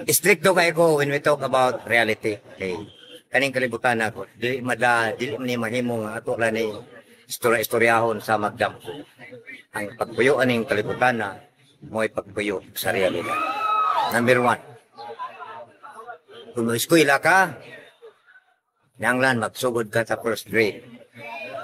Stricto kay ko when we talk about reality. Okay. Kaning kalibutan ako, dili ni mahimo nga ato lang ni istoryahon sa magdam. Ang pagpuyo aning kalibutan na mo'y pagpuyo sa realidad. Number 1. Kung eskwela ka, nanglan magsugod ka sa first grade.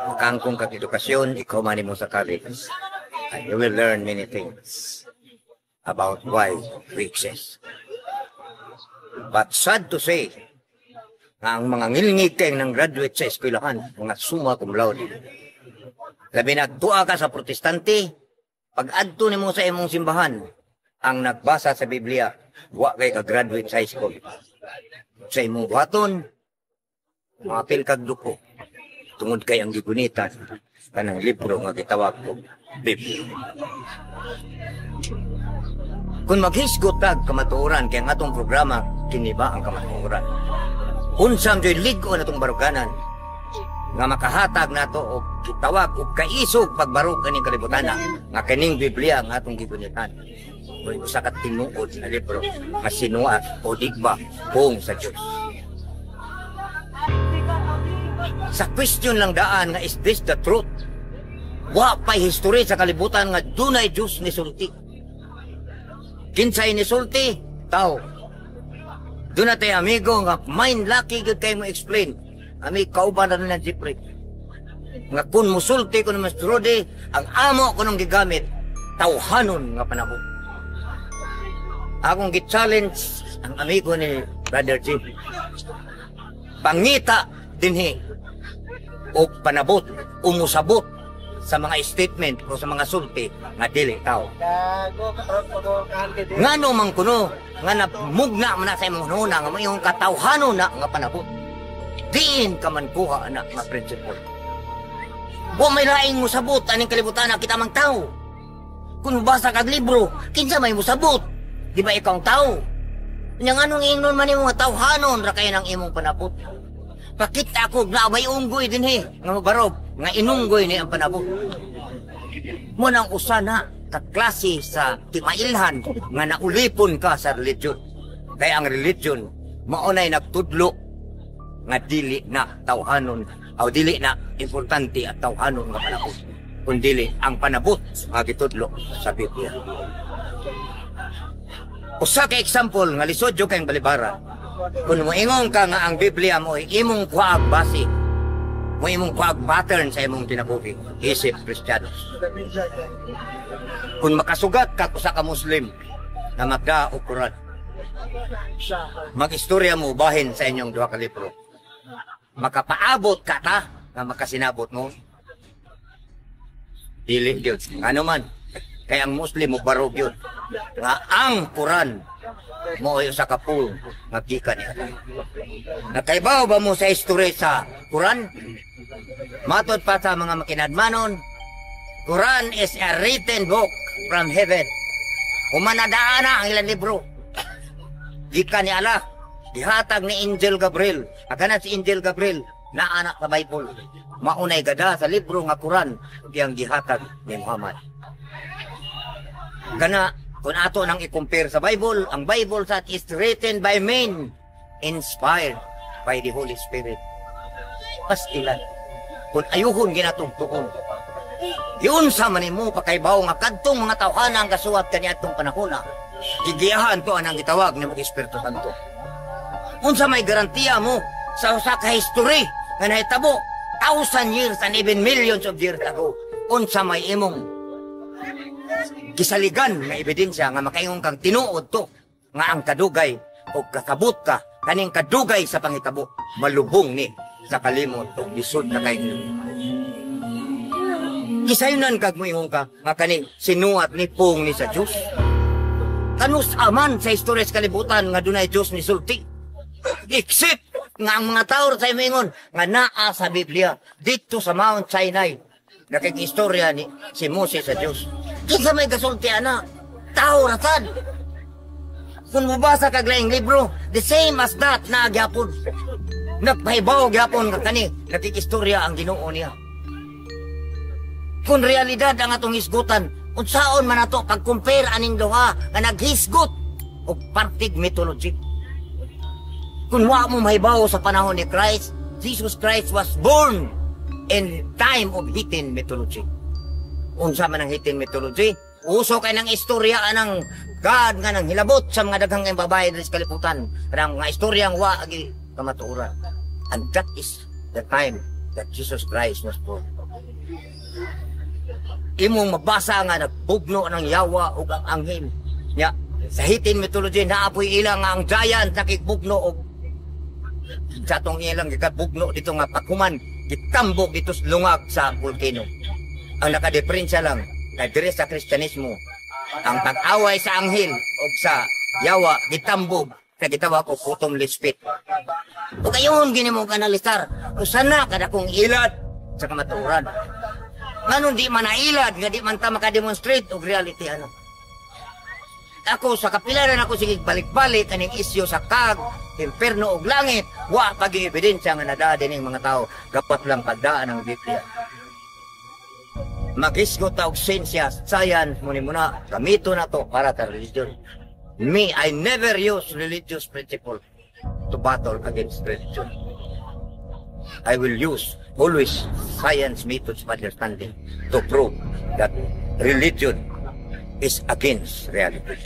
Makangkong kag edukasyon, ikaw man mo sa college. And you will learn many things about why we exist. But sad to say, ang mga ngilngiteng ng graduate sa eskwelahan, mga summa cum laude. Labi na tuwa ka sa protestante, pag adto nimo sa imong simbahan, ang nagbasa sa Biblia, wa kay ka-graduate sa high school. Sa imong buhaton, mapil kag duko. Tungod kay ang gigunitan kanang libro nga gitawag ko Biblia. Kung maghisgot kag kamatuoran kay ang atong programa kini ba ang kamatuoran. Unsam joy ligo na itong baruganan nga makahatag nato og gitawag og kaisog pagbarog kaning kalibutan nga kining Biblia nga atong gigunitan. Kung usa ka tinuod na libro nga sinuat o digba kung sa Dios. Sa question lang daan nga is this the truth? Wa pa'y history sa kalibutan nga dunay Diyos ni sulti. Kinsay ni sulti? Tao. Doon na tayo amigo nga mind lucky good kayo mo explain. Ami kauban na rin ng jeepre. Nga kung musulti ko naman Rudy, ang amo ko nung gigamit, tawhanon nga panahon. Akong gi-challenge ang amigo ni Brother Jim. Pangita dinhi o panabot, umusabot sa mga statement o sa mga sulti nga dili tao. Ngano man kuno nga namugna man na sa imong hununa nga mayong katawhanon na nga panabot. Diin ka man kuha anak nga principle. Wa may laing musabot aning kalibutan na kita mang tao. Kung basa kag libro, kinsa may musabot? Di ba ikaw ang tao? Nya nganong ingnon man imong tawhanon ra kay nang imong panabot. Pakita ko na may unggoy din nga mabarob, nga inunggoy ni ang panabot. Munang usana, kaklase sa timailhan, nga naulipon ka sa religion. Kaya ang religion, maunay nagtudlo, nga dili na tawhanon, o dili na importante at tawhanon nga panabot. Kung dili ang panabot, nga gitudlo sa Biblia. Usa ka example, nga lisodyo kayong balibara, kung moingon ka nga ang Biblia mo imong kuag base, mo imong kuag pattern sa imong tinabuhi, isip Kristiyanos. Kung makasugat ka usa ka Muslim na magda o Quran, mag-istorya mo bahin sa inyong duha ka libro. Makapaabot ka ta nga makasinabot mo. Dili gyud. Ano man, kaya ang Muslim mo barog yun nga ang Quran mo ay usa ka pool nga gikan niya. Nakaibaw ba mo sa history sa Quran? Matod pa sa mga makinadmanon, Quran is a written book from heaven. Humanadaan na ang ilang libro. Gikan ni Allah, gihatag ni Angel Gabriel. Agana si Angel Gabriel na anak sa Bible. Maunay gada sa libro nga Quran yang gihatag ni Muhammad. Gana, kung ato nang i-compare sa Bible, ang Bible sa is written by men, inspired by the Holy Spirit. Pas ilan. Kung ayuhon ginatugtuon. Yun sa manimo pakaibaw nga kadtong mga tawhana ang kasuwat kaniya itong panahon na. Gigiyahan to anang gitawag ni Espiritu Santo. Unsa may garantiya mo sa usa ka history nga nahitabo 1,000 years and even millions of years ago. Unsa may imong kisaligan nga ebidensya nga makaingon kang tinuod to nga ang kadugay o kakabot ka kaning kadugay sa pangitabo malubong ni sa kalimot o lisod na kay kisayunan kag mo ingon ka nga kani sinuat ni pong ni sa Dios. Kanus aman sa istorya sa kalibutan nga dunay Dios ni sulti. Except nga ang mga tao sa ingon nga naa sa Biblia dito sa Mount Sinai nakikistorya ni si Moses sa Dios. Kinsa may gasulti ana? Tao rasad. Kung mabasa kag laing libro, the same as that na gyapon. Nagpahibaw gyapon nga kani nakikistorya ang Ginoo niya. Kung realidad ang atong hisgutan, unsaon man ato pag-compare aning duha nga naghisgot o partig mythology. Kung wa mo mahibaw sa panahon ni Christ, Jesus Christ was born in time of Hittite mythology. Unsa man ang Hittite mythology? Uso kay ng istorya ng God nga nang hilabot sa mga daghang babae sa kalibutan. Kanang mga istoryang wa agi kamatuoran. And that is the time that Jesus Christ was born. Imong mabasa nga nagbugno ng yawa ug ang anghel. Nya sa Hittite mythology naapoy ilang nga ang giant nakigbugno og sa atong ilang gikabugno dito nga paghuman gitambok dito sa lungag sa volcano. Ang nakadeferensya lang na dire sa Kristyanismo ang pag-away sa anghel o sa yawa gitambog sa gitawa ko putom lispit. O kayon gini mo kanalistar usana kada kong ilad sa kamaturan. Nganong di man nailad nga di man ta makademonstrate og reality ano. Ako sa kapilaran ako sige balik-balik kaning isyu sa kag, imperno ug langit, wa pagi ebidensya nga nadaa dining mga tao gapat lang pagdaan ng Biblia. Magisgot og science, science muna gamito na to para sa religion. Me, I never use religious principle to battle against religion. I will use always science methods of understanding to prove that religion is against reality.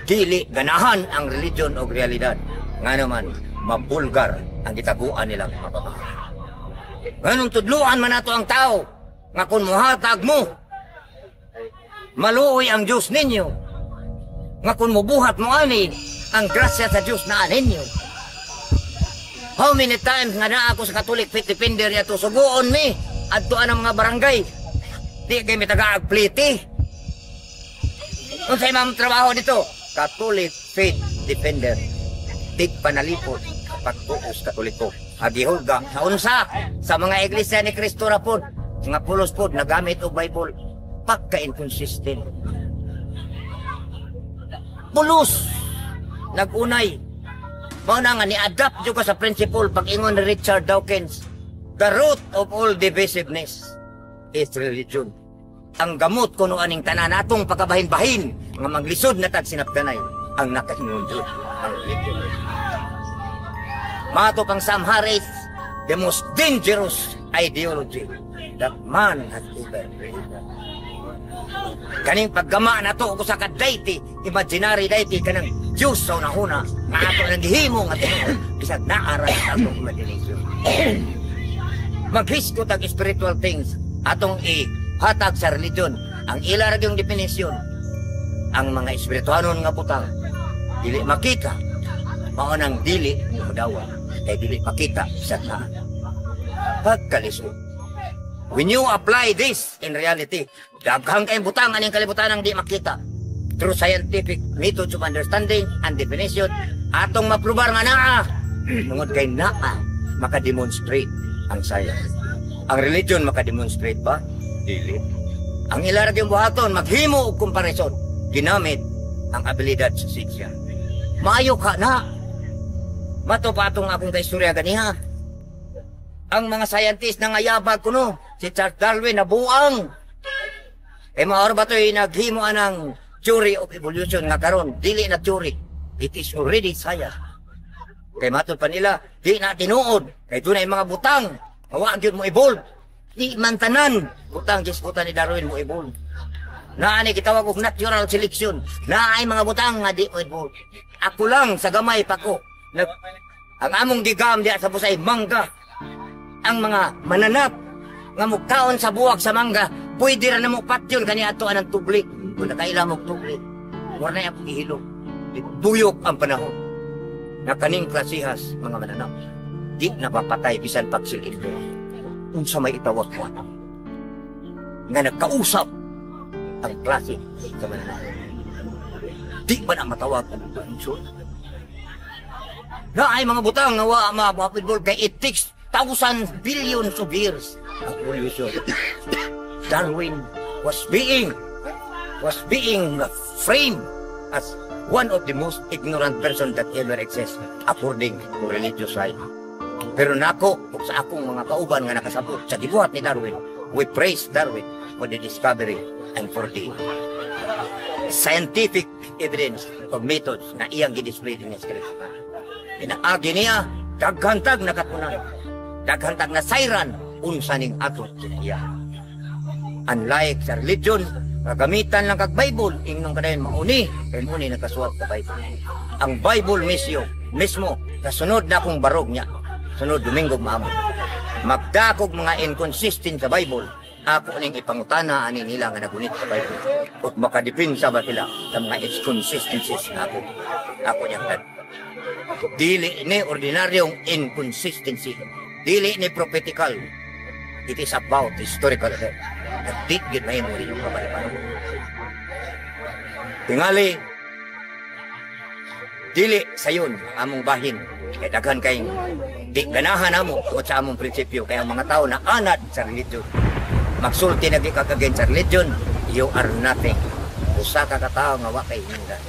Dili ganahan ang religion o realidad. Nga naman, mabulgar ang gitaguan nilang mababa. Ganun tudluan man nato ang tao, nga kung muhatag mo, maluoy ang Diyos ninyo. Nga kung mubuhat mo ani, ang grasya sa Diyos na ninyo. How many times nga na ako sa Catholic Faith Defender yato suguon mi, adtoan ang mga barangay. Di kayo may taga-agpliti. Kung sa imang trabaho dito, Catholic Faith Defender. Tig panalipod, pagbuos Katoliko. Agihulga, sa unsa, sa mga iglesia ni Cristo ra po, mga pulos po, nagamit o Bible, pagka-inconsistent. Pulos, nagunay. Mauna nga ni-adapt juga sa principle, pag-ingon ni Richard Dawkins, the root of all divisiveness is religion. Ang gamot kuno aning tanan natong pagkabahin-bahin nga maglisod na tag sinaptanay ang nakahingon Diyos ang religion. Mato pang Sam Harris, the most dangerous ideology that man has ever created. Kaning paggama na to ko sa kadayti, imaginary dayti kanang Diyos sa unahuna nga ato nang gihimo nga tinuod bisag naara sa atong imagination. Maghiskot ang spiritual things atong hatag sa religion. Ang ilarag yung definisyon, ang mga espirituanon nga butang dili makita, maunang dili mudawa kay dili makita sa taan. Pagkalisod, when you apply this in reality, daghang kayong butang aning kalibutan ang di makita through scientific methods of understanding and definition, atong maprubar nga naa tungod kay naa makademonstrate ang science. Ang religion makademonstrate ba? Dili. Ang ilarag yung buhaton, maghimo og comparison, ginamit ang abilidad sa siksya. Maayo ka na. Mato pa itong akong kaistorya ganiha. Ang mga scientist na ngayabag ko no, si Charles Darwin na buang. E maor ba ito'y naghimo ng theory of evolution nga karon, dili na theory. It is already science. Kay matod pa nila, di na tinuod. Kay doon ay mga butang, mawag yun mo evolve. Di man tanan, butang gisputan ni Darwin mo evolve. Naani kitawag og natural selection. Naay mga butang nga di mo evolve. Ako lang sa gamay pa ko. Ang among gigam diya sa busay mangga. Ang mga mananap nga mugkaon sa buwag sa mangga, pwede ra namo patyon kani ato anang tubli. Kung nakaila mo tubli, wala na yung ihilo. Buyok ang panahon. Na kaning klasihas mga mananap. Di napapatay bisan pagsilid ko. Kung sa may itawag ko nga nagkausap ang klase sa mananap. Di ba na matawag ang bensyon? Na ay mga butang nga wa mapidbol kay it takes thousands, billions of years ang evolution. Darwin was being framed as one of the most ignorant person that ever exists according to religious right. Pero nako, sa akong mga kauban nga nakasabot sa gibuhat ni Darwin, we praise Darwin for the discovery and for the scientific evidence o methods na iyang gidisplay din sa script. Pinaagi niya, daghantag na katunan, daghantag na sayran, unsa ning ato iya. Unlike sa religion, kagamitan lang kag Bible, ingnon kadayon mauni, kay muni nakasuwat sa Bible. Ang Bible mismo, kasunod na akong barog niya, sunod Domingo maamon. Magdakog mga inconsistent sa Bible, ako ning ipangutana ani nila nga nagunit sa Bible. Ug makadepensa ba sila sa mga inconsistencies na ako niyang tad. Dili ni ordinaryong inconsistency, dili ni prophetical. It is about historical event. Nagdik gid may mo yung kapalipan. Tingali, dili sayon among bahin. Kay daghan kay di ganahan namo o sa among prinsipyo kay ang mga tao na anad sa religion. Magsulti na gikakagain sa religion, you are nothing. Usa ka ka tawo nga wa kay hinungdan.